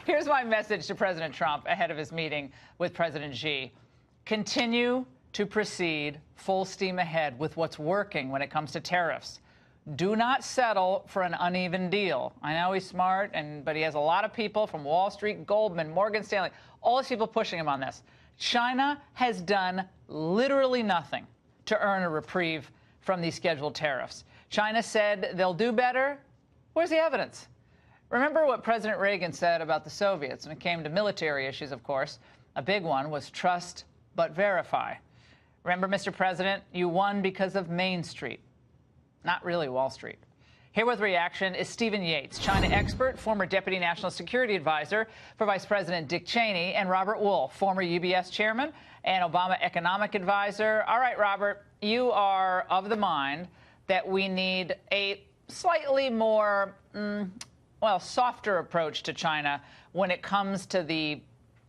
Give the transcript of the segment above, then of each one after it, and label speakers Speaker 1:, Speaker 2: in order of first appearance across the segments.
Speaker 1: Here's my message to President Trump ahead of his meeting with President Xi. Continue to proceed full steam ahead with what's working when it comes to tariffs. Do not settle for an uneven deal. I know he's smart, but he has a lot of people from Wall Street, Goldman, Morgan Stanley, all these people pushing him on this. China has done literally nothing to earn a reprieve from these scheduled tariffs. China said they'll do better. Where's the evidence? Remember what President Reagan said about the Soviets when it came to military issues, of course. A big one was trust but verify. Remember, Mr. President, you won because of Main Street, not really Wall Street. Here with reaction is Stephen Yates, China expert, former Deputy National Security Advisor for Vice President Dick Cheney, and Robert Wolf, former UBS Chairman and Obama Economic Advisor. All right, Robert, you are of the mind that we need a slightly more, softer approach to China when it comes to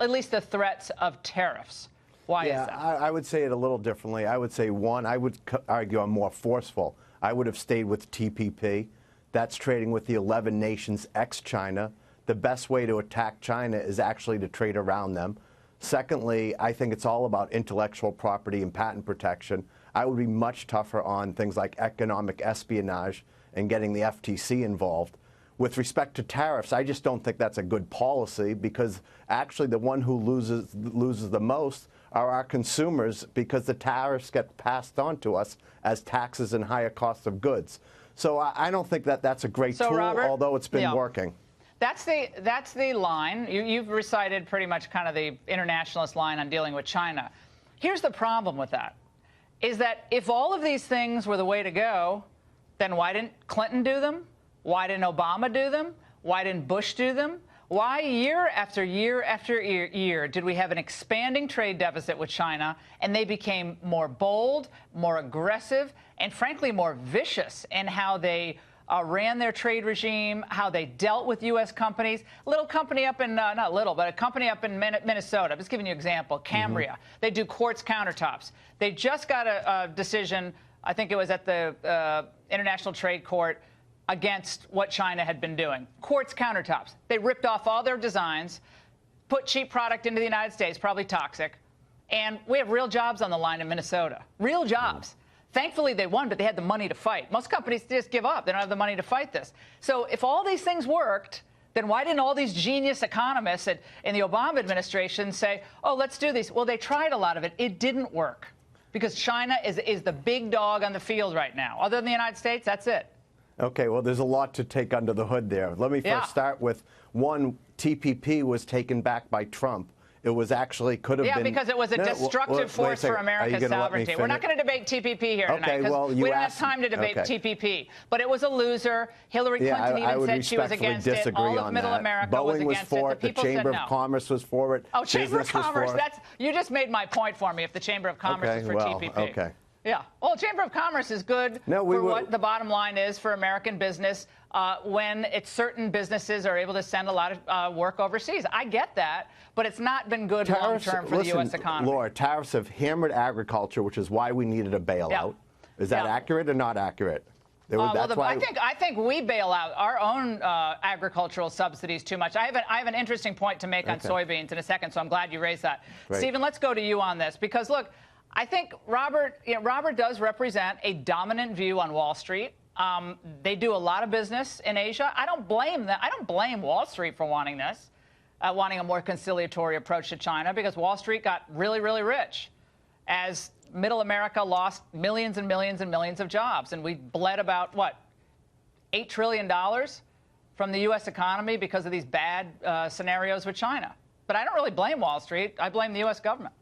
Speaker 1: at least the threats of tariffs. Why is that?
Speaker 2: I would say it a little differently. I would say, one, I would argue I'm more forceful. I would have stayed with TPP. That's trading with the 11 nations ex-China. The best way to attack China is actually to trade around them. Secondly, I think it's all about intellectual property and patent protection. I would be much tougher on things like economic espionage and getting the FTC involved. With respect to tariffs, I just don't think that's a good policy, because actually the one who loses the most are our consumers, because the tariffs get passed on to us as taxes and higher costs of goods. So I don't think that that's a great tool, Robert, although it's been working.
Speaker 1: That's the line. You've recited pretty much kind of the internationalist line on dealing with China. Here's the problem with that, is that if all of these things were the way to go, then why didn't Clinton do them? Why didn't Obama do them? Why didn't Bush do them? Why year after year after year did we have an expanding trade deficit with China, and they became more bold, more aggressive, and frankly more vicious in how they ran their trade regime, how they dealt with U.S. companies? Little company up in, not little, but a company up in Minnesota. I'm just giving you an example, Cambria. They do quartz countertops. They just got a decision, I think it was at the International Trade Court, against what China had been doing. Quartz countertops. They ripped off all their designs, put cheap product into the United States, probably toxic, and we have real jobs on the line in Minnesota. Real jobs. Thankfully, they won, but they had the money to fight. Most companies just give up. They don't have the money to fight this. So if all these things worked, then why didn't all these genius economists in the Obama administration say, oh, let's do these? Well, they tried a lot of it. It didn't work, because China is the big dog on the field right now. Other than the United States, that's it.
Speaker 2: Okay, well, there's a lot to take under the hood there. Let me first start with, one, TPP was taken back by Trump. It was actually could have been...
Speaker 1: Yeah, because it was a destructive force for America's sovereignty. We're not going to debate TPP here tonight, because we don't have time to debate TPP. But it was a loser. Hillary Clinton even said she was against it. All of Middle America was against it. The
Speaker 2: Chamber of Commerce was for it.
Speaker 1: Oh, Chamber of Commerce. You just made my point for me, if the Chamber of Commerce is for TPP.
Speaker 2: Okay.
Speaker 1: Yeah. Well, Chamber of Commerce is good for what the bottom line is for American business when certain businesses are able to send a lot of work overseas. I get that, but it's not been good long-term for the U.S. economy.
Speaker 2: Laura, tariffs have hammered agriculture, which is why we needed a bailout. Yeah. Is that accurate or not accurate?
Speaker 1: I think we bail out our own agricultural subsidies too much. I have an interesting point to make on soybeans in a second, so I'm glad you raised that. Right. Stephen, let's go to you on this, because, look, I think Robert does represent a dominant view on Wall Street. They do a lot of business in Asia. I don't blame them. I don't blame Wall Street for wanting this, wanting a more conciliatory approach to China, because Wall Street got really, really rich as Middle America lost millions and millions and millions of jobs. And we bled about, what, $8 trillion from the U.S. economy because of these bad scenarios with China. But I don't really blame Wall Street. I blame the U.S. government.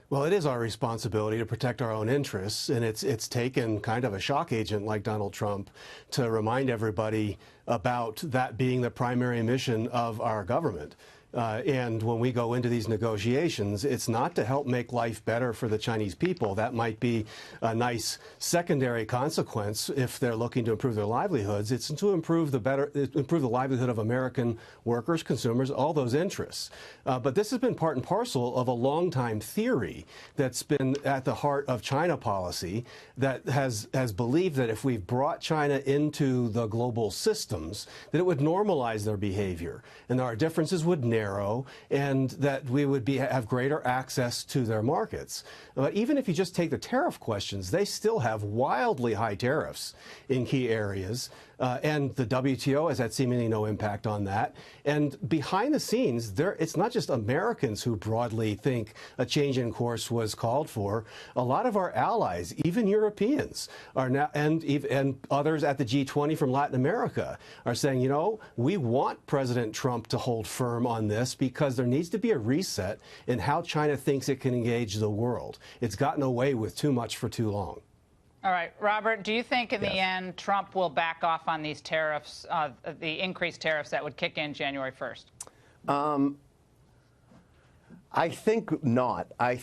Speaker 3: Well, it is our responsibility to protect our own interests, and it's taken kind of a shock agent like Donald Trump to remind everybody about that being the primary mission of our government. And when we go into these negotiations, it's not to help make life better for the Chinese people. That might be a nice secondary consequence if they're looking to improve their livelihoods. It's to improve the livelihood of American workers, consumers, all those interests. But this has been part and parcel of a long-time theory that's been at the heart of China policy that has believed that if we've brought China into the global systems, that it would normalize their behavior and our differences would narrow and that we would have greater access to their markets. But even if you just take the tariff questions, they still have wildly high tariffs in key areas. And the WTO has had seemingly no impact on that. And behind the scenes, it's not just Americans who broadly think a change in course was called for. A lot of our allies, even Europeans, are now, and others at the G20 from Latin America, are saying, you know, we want President Trump to hold firm on this because there needs to be a reset in how China thinks it can engage the world. It's gotten away with too much for too long.
Speaker 1: All right, Robert, do you think in the end Trump will back off on these tariffs, the increased tariffs that would kick in January 1st?
Speaker 2: I think not. I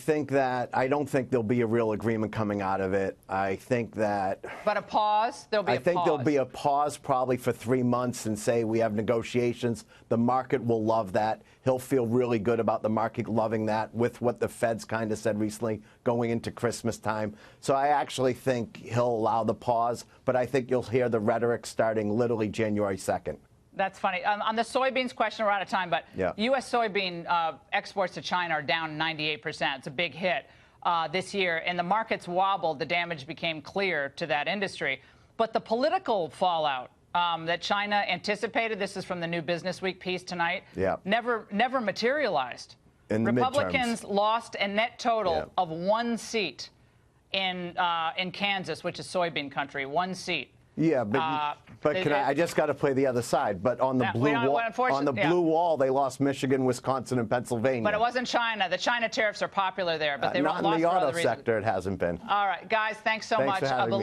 Speaker 2: don't think there'll be a real agreement coming out of it. I think that.
Speaker 1: But a pause? There'll be a pause.
Speaker 2: I think there'll be a pause probably for 3 months and say we have negotiations. The market will love that. He'll feel really good about the market loving that with what the Fed's kind of said recently going into Christmas time. So I actually think he'll allow the pause, but I think you'll hear the rhetoric starting literally January 2nd.
Speaker 1: That's funny. On the soybeans question, we're out of time, but
Speaker 2: yeah.
Speaker 1: U.S. soybean exports to China are down 98%. It's a big hit this year, and the markets wobbled. The damage became clear to that industry. But the political fallout that China anticipated, this is from the New Business Week piece tonight,
Speaker 2: yeah.
Speaker 1: never materialized.
Speaker 2: In the
Speaker 1: Republicans
Speaker 2: midterms.
Speaker 1: Lost a net total
Speaker 2: yeah.
Speaker 1: of 1 seat in Kansas, which is soybean country, 1 seat.
Speaker 2: Yeah, but I just got to play the other side. But on the blue wall, they lost Michigan, Wisconsin, and Pennsylvania.
Speaker 1: But it wasn't China. The China tariffs are popular there, but they were
Speaker 2: not
Speaker 1: lost
Speaker 2: in the
Speaker 1: for other
Speaker 2: auto
Speaker 1: reasons.
Speaker 2: sector. It hasn't been.
Speaker 1: All right, guys, thanks so much.
Speaker 2: For having me.